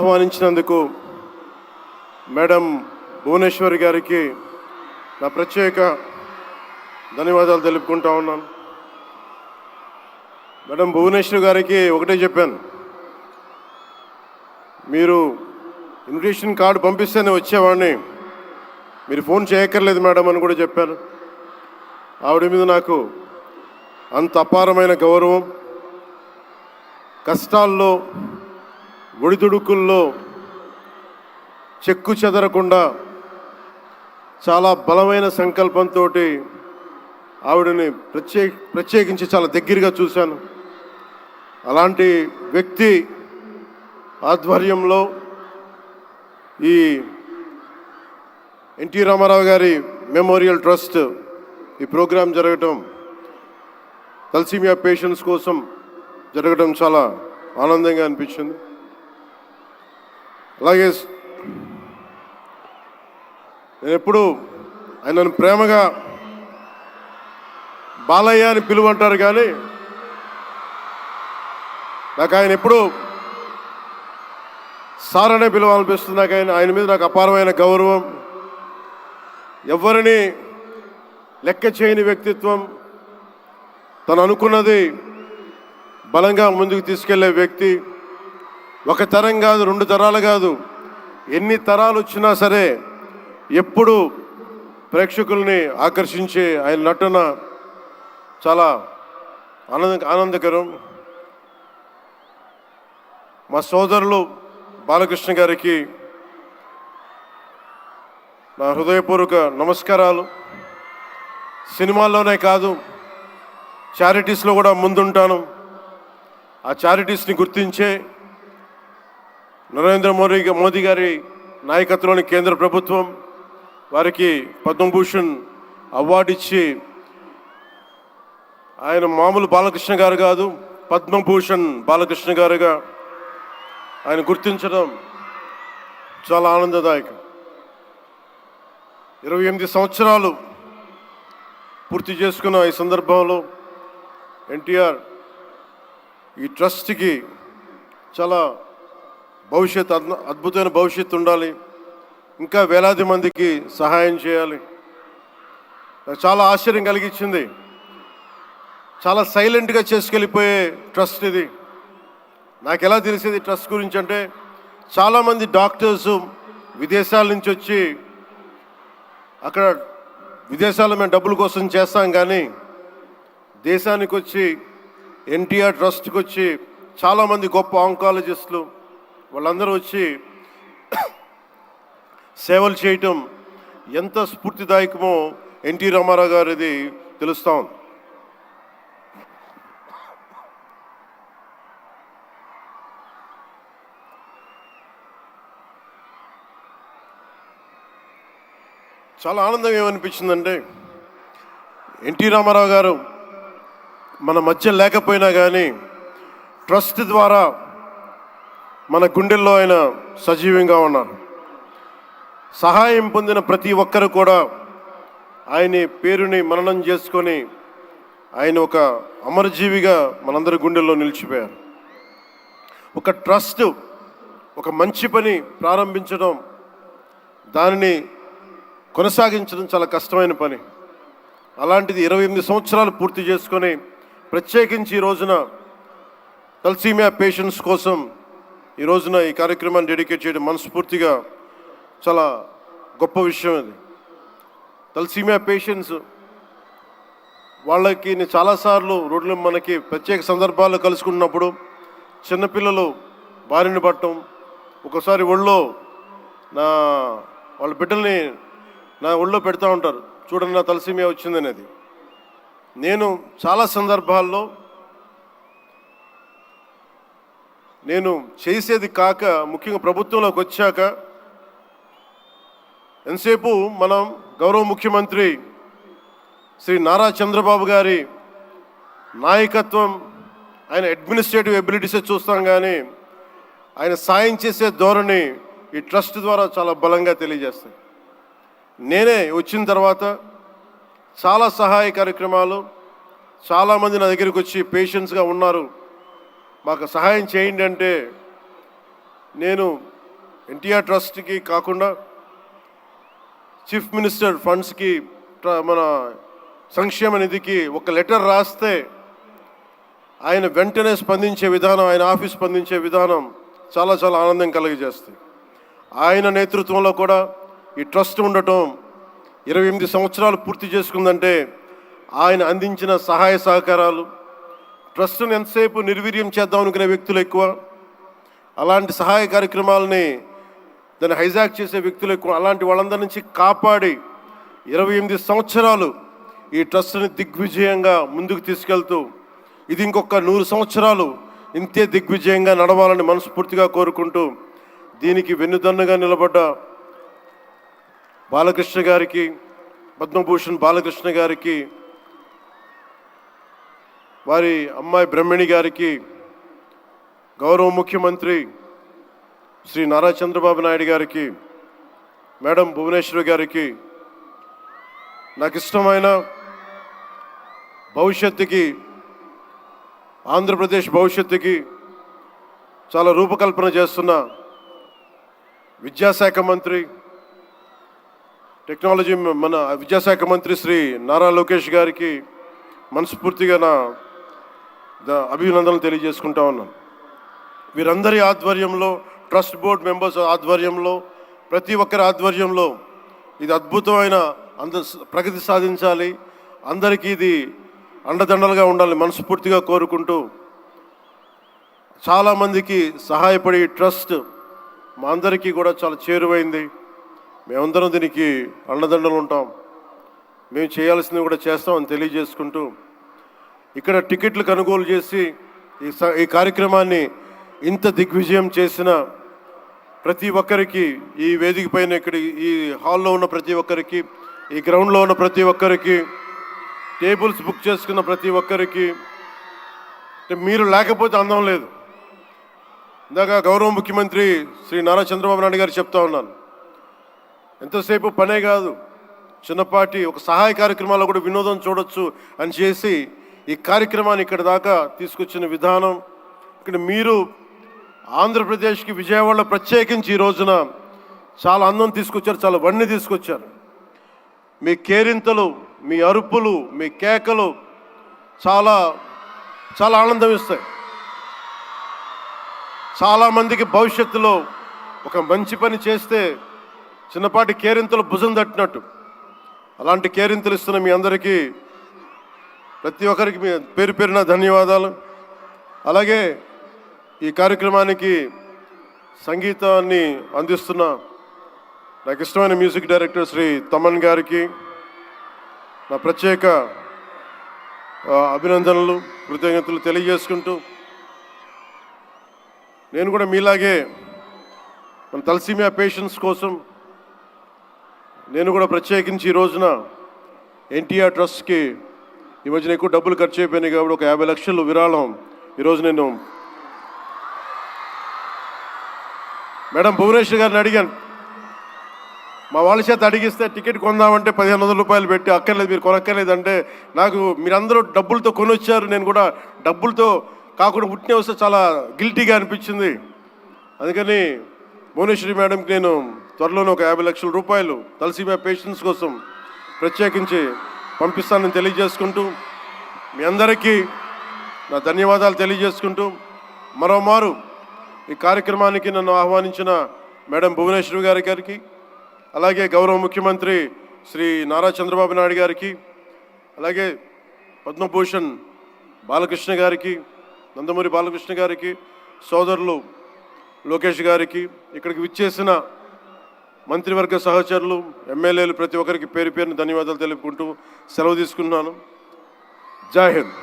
ఆహ్వానించినందుకు madam Bhuvaneswari గారికి నా ప్రత్యేక ధన్యవాదాలు తెలుపుకుంటా ఉన్నాను. మేడం భువనేశ్వరి గారికి ఒకటే చెప్పాను, మీరు ఇన్విటేషన్ కార్డు పంపిస్తేనే వచ్చేవాడిని, మీరు ఫోన్ చేయక్కర్లేదు మేడం అని కూడా చెప్పాను. ఆవిడ మీద నాకు అంత అపారమైన గౌరవం. కష్టాల్లో ఒడిదుడుకుల్లో చెక్కు చెదరకుండా చాలా బలమైన సంకల్పంతో ఆవిడని ప్రత్యేకించి చాలా దగ్గరగా చూశాను. అలాంటి వ్యక్తి ఆధ్వర్యంలో ఈ ఎన్టీ రామారావు గారి మెమోరియల్ ట్రస్ట్ ఈ ప్రోగ్రాం జరగటం, తలసీమియా పేషెంట్స్ కోసం జరగడం చాలా ఆనందంగా అనిపించింది. అలాగే నేను ఎప్పుడు ఆయనను ప్రేమగా బాలయ్య అని పిలువంటారు, కానీ నాకు ఆయన ఎప్పుడు సార్ అనే పిలవాలనిపిస్తుంది. నాకు ఆయన మీద నాకు అపారమైన గౌరవం. ఎవరిని లెక్క చేయని వ్యక్తిత్వం, తను అనుకున్నది బలంగా ముందుకు తీసుకెళ్లే వ్యక్తి. ఒక తరం కాదు, 2 తరాలు కాదు, ఎన్ని తరాలు వచ్చినా సరే ఎప్పుడు ప్రేక్షకుల్ని ఆకర్షించే ఆయన నటన చాలా ఆనందకరం. మా సోదరులు బాలకృష్ణ గారికి నా హృదయపూర్వక నమస్కారాలు. సినిమాల్లోనే కాదు, చారిటీస్లో కూడా ముందుంటాను. ఆ చారిటీస్ని గుర్తించే నరేంద్ర మోదీ గారి నాయకత్వంలోని కేంద్ర ప్రభుత్వం వారికి పద్మభూషణ్ అవార్డు ఇచ్చి, ఆయన మామూలు బాలకృష్ణ గారు కాదు, పద్మభూషణ్ బాలకృష్ణ గారుగా ఆయన గుర్తించడం చాలా ఆనందదాయకం. 28 సంవత్సరాలు పూర్తి చేసుకున్న ఈ సందర్భంలో ఎన్టీఆర్ ఈ ట్రస్ట్కి చాలా అద్భుతమైన భవిష్యత్తు ఉండాలి, ఇంకా వేలాది మందికి సహాయం చేయాలి. నాకు చాలా ఆశ్చర్యం కలిగించింది. చాలా సైలెంట్గా చేసుకెళ్ళిపోయే ట్రస్ట్ ఇది. నాకు ఎలా తెలిసేది ట్రస్ట్ గురించి అంటే, చాలామంది డాక్టర్స్ విదేశాల నుంచి వచ్చి అక్కడ విదేశాల్లో మేము డబ్బుల కోసం చేస్తాం, కానీ దేశానికి వచ్చి ఎన్టీఆర్ ట్రస్ట్కి వచ్చి చాలామంది గొప్ప ఆంకాలజిస్టులు వాళ్ళందరూ వచ్చి సేవలు చేయటం ఎంత స్ఫూర్తిదాయకమో ఎన్టీ రామారావు గారిది తెలుస్తా ఉంది. చాలా ఆనందం ఏమనిపించిందంటే, ఎన్టీ రామారావు గారు మన మధ్య లేకపోయినా కానీ ట్రస్ట్ ద్వారా మన గుండెల్లో ఆయన సజీవంగా ఉన్నారు. సహాయం పొందిన ప్రతి ఒక్కరు కూడా ఆయన పేరుని మననం చేసుకొని ఆయన ఒక అమరజీవిగా మనందరి గుండెల్లో నిలిచిపోయారు. ఒక ట్రస్ట్, ఒక మంచి పని ప్రారంభించడం, దానిని కొనసాగించడం చాలా కష్టమైన పని. అలాంటిది 28 సంవత్సరాలు పూర్తి చేసుకొని ప్రత్యేకించి ఈ రోజున తలసీమియా పేషెంట్స్ కోసం ఈ రోజున ఈ కార్యక్రమాన్ని డెడికేట్ చేయడం మనస్ఫూర్తిగా చాలా గొప్ప విషయం. ఇది తలసీమియా పేషెంట్స్ వాళ్ళకి నేను చాలాసార్లు రోడ్లు మనకి ప్రత్యేక సందర్భాల్లో కలుసుకున్నప్పుడు చిన్నపిల్లలు బారిన పడటం, ఒకసారి ఒళ్ళో వాళ్ళ బిడ్డల్ని నా ఒళ్ళో పెడతా ఉంటారు, చూడండి నా తలసీమియా వచ్చిందనేది. నేను చాలా సందర్భాల్లో నేను చేసేది కాక, ముఖ్యంగా ప్రభుత్వంలోకి వచ్చాక ఎంతసేపు మనం గౌరవ ముఖ్యమంత్రి శ్రీ నారా చంద్రబాబు గారి నాయకత్వం, ఆయన అడ్మినిస్ట్రేటివ్ ఎబిలిటీసే చూస్తాం, కానీ ఆయన సాయం చేసే ధోరణి ఈ ట్రస్ట్ ద్వారా చాలా బలంగా తెలియజేస్తాయి. నేనే వచ్చిన తర్వాత చాలా సహాయ కార్యక్రమాలు, చాలామంది నా దగ్గరికి వచ్చి పేషెంట్స్గా ఉన్నారు, మాకు సహాయం చేయండి అంటే నేను ఎన్టీఆర్ ట్రస్ట్కి కాకుండా చీఫ్ మినిస్టర్ ఫండ్స్కి మన సంక్షేమ నిధికి ఒక లెటర్ రాస్తే ఆయన వెంటనే స్పందించే విధానం, ఆయన ఆఫీస్ స్పందించే విధానం చాలా చాలా ఆనందం కలిగజేస్తుంది. ఆయన నేతృత్వంలో కూడా ఈ ట్రస్ట్ ఉండటం 28 సంవత్సరాలు పూర్తి చేసుకుందంటే ఆయన అందించిన సహాయ సహకారాలు, ట్రస్ట్ను ఎంతసేపు నిర్వీర్యం చేద్దాం అనుకునే వ్యక్తులు ఎక్కువ, అలాంటి సహాయ కార్యక్రమాలని దాన్ని హైజాక్ చేసే వ్యక్తులు ఎక్కువ. అలాంటి వాళ్ళందరి నుంచి కాపాడి 28 సంవత్సరాలు ఈ ట్రస్ట్ని దిగ్విజయంగా ముందుకు తీసుకెళ్తూ ఇది ఇంకొక 100 సంవత్సరాలు ఇంతే దిగ్విజయంగా నడవాలని మనస్ఫూర్తిగా కోరుకుంటూ, దీనికి వెన్నుదన్నుగా నిలబడ్డ బాలకృష్ణ గారికి, పద్మభూషణ్ బాలకృష్ణ గారికి, వారి అమ్మాయి బ్రహ్మణి గారికి, గౌరవ ముఖ్యమంత్రి శ్రీ నారా చంద్రబాబు నాయుడు గారికి, మేడం భువనేశ్వరి గారికి, నాకు ఇష్టమైన భవిష్యత్తుకి, ఆంధ్రప్రదేశ్ భవిష్యత్తుకి చాలా రూపకల్పన చేస్తున్న విద్యాశాఖ మంత్రి, టెక్నాలజీ మన విద్యాశాఖ మంత్రి శ్రీ నారా లోకేష్ గారికి మనస్ఫూర్తిగా నా అభినందనలు తెలియజేసుకుంటా ఉన్నాను. వీరందరి ఆధ్వర్యంలో, ట్రస్ట్ బోర్డ్ మెంబర్స్ ఆధ్వర్యంలో, ప్రతి ఒక్కరి ఆధ్వర్యంలో ఇది అద్భుతమైన ప్రగతి సాధించాలి, అందరికీ ఇది అండదండలుగా ఉండాలని మనస్ఫూర్తిగా కోరుకుంటూ, చాలామందికి సహాయపడి ట్రస్ట్ మా అందరికీ కూడా చాలా చేరువైంది. మేమందరం దీనికి అండదండలు ఉంటాం, మేము చేయాల్సింది కూడా చేస్తామని తెలియజేసుకుంటూ, ఇక్కడ టికెట్లు కొనుగోలు చేసి ఈ కార్యక్రమాన్ని ఇంత దిగ్విజయం చేసిన ప్రతి ఒక్కరికి, ఈ వేదిక పైన ఇక్కడ ఈ హాల్లో ఉన్న ప్రతి ఒక్కరికి, ఈ గ్రౌండ్లో ఉన్న ప్రతి ఒక్కరికి, టేబుల్స్ బుక్ చేసుకున్న ప్రతి ఒక్కరికి, మీరు లేకపోతే అందం లేదు. ఇందాక గౌరవ ముఖ్యమంత్రి శ్రీ నారా చంద్రబాబు నాయుడు గారు చెప్తా ఉన్నాను, ఎంతసేపు పనే కాదు, చిన్నపాటి ఒక సహాయ కార్యక్రమాల్లో కూడా వినోదం చూడొచ్చు అని చేసి ఈ కార్యక్రమాన్ని ఇక్కడ దాకా తీసుకొచ్చిన విధానం, ఇక్కడ మీరు ఆంధ్రప్రదేశ్కి విజయవాడలో ప్రత్యేకించి ఈ రోజున చాలా అందం తీసుకొచ్చారు, చాలా వన్నె తీసుకొచ్చారు. మీ కేరింతలు, మీ అరుపులు, మీ కేకలు చాలా చాలా ఆనందం ఇస్తాయి. చాలామందికి భవిష్యత్తులో ఒక మంచి పని చేస్తే చిన్నపాటి కేరింతలు భుజం తట్టినట్టు, అలాంటి కేరింతలు ఇస్తున్న మీ అందరికీ, ప్రతి ఒక్కరికి మీ పేరు పేరున ధన్యవాదాలు. అలాగే ఈ కార్యక్రమానికి సంగీతాన్ని అందిస్తున్న నాకు ఇష్టమైన మ్యూజిక్ డైరెక్టర్ శ్రీ తమన్ గారికి నా ప్రత్యేక అభినందనలు, కృతజ్ఞతలు తెలియజేసుకుంటూ, నేను కూడా మీలాగే మన తలసీమియా పేషెంట్స్ కోసం నేను కూడా ప్రత్యేకించి ఈ రోజున ఎన్టీఆర్ ట్రస్ట్కి ఈ మధ్యన ఎక్కువ డబ్బులు ఖర్చు అయిపోయినాయి కాబట్టి ఒక 50 లక్షలు విరాళం ఈరోజు నేను మేడం భువనేశ్వర్ గారిని అడిగాను. మా వాళ్ళ చేత అడిగిస్తే టికెట్ కొందామంటే 1500 రూపాయలు పెట్టి, అక్కర్లేదు మీరు కొనక్కర్లేదంటే, నాకు మీరందరూ డబ్బులతో కొనొచ్చారు, నేను కూడా డబ్బులతో కాకుండా ఉట్టినే వస్తే చాలా గిల్టీగా అనిపించింది. అందుకని భువనేశ్వరి మేడంకి నేను త్వరలోనే ఒక 50 లక్షల రూపాయలు తలసీమియా పేషెంట్స్ కోసం ప్రత్యేకించి పంపిస్తానని తెలియజేసుకుంటూ, మీ అందరికీ నా ధన్యవాదాలు తెలియజేసుకుంటూ, మరోమారు ఈ కార్యక్రమానికి నన్ను ఆహ్వానించిన మేడం భువనేశ్వరి గారికి, అలాగే గౌరవ ముఖ్యమంత్రి శ్రీ నారా చంద్రబాబు నాయుడు గారికి, అలాగే పద్మభూషణ్ బాలకృష్ణ గారికి, నందమూరి బాలకృష్ణ గారికి, సోదరులు లోకేష్ గారికి, ఇక్కడికి విచ్చేసిన మంత్రివర్గ సహచరులు, ఎమ్మెల్యేలు ప్రతి ఒక్కరికి పేరు పేరున ధన్యవాదాలు తెలుపుకుంటూ సెలవు తీసుకున్నాను. జై హింద్.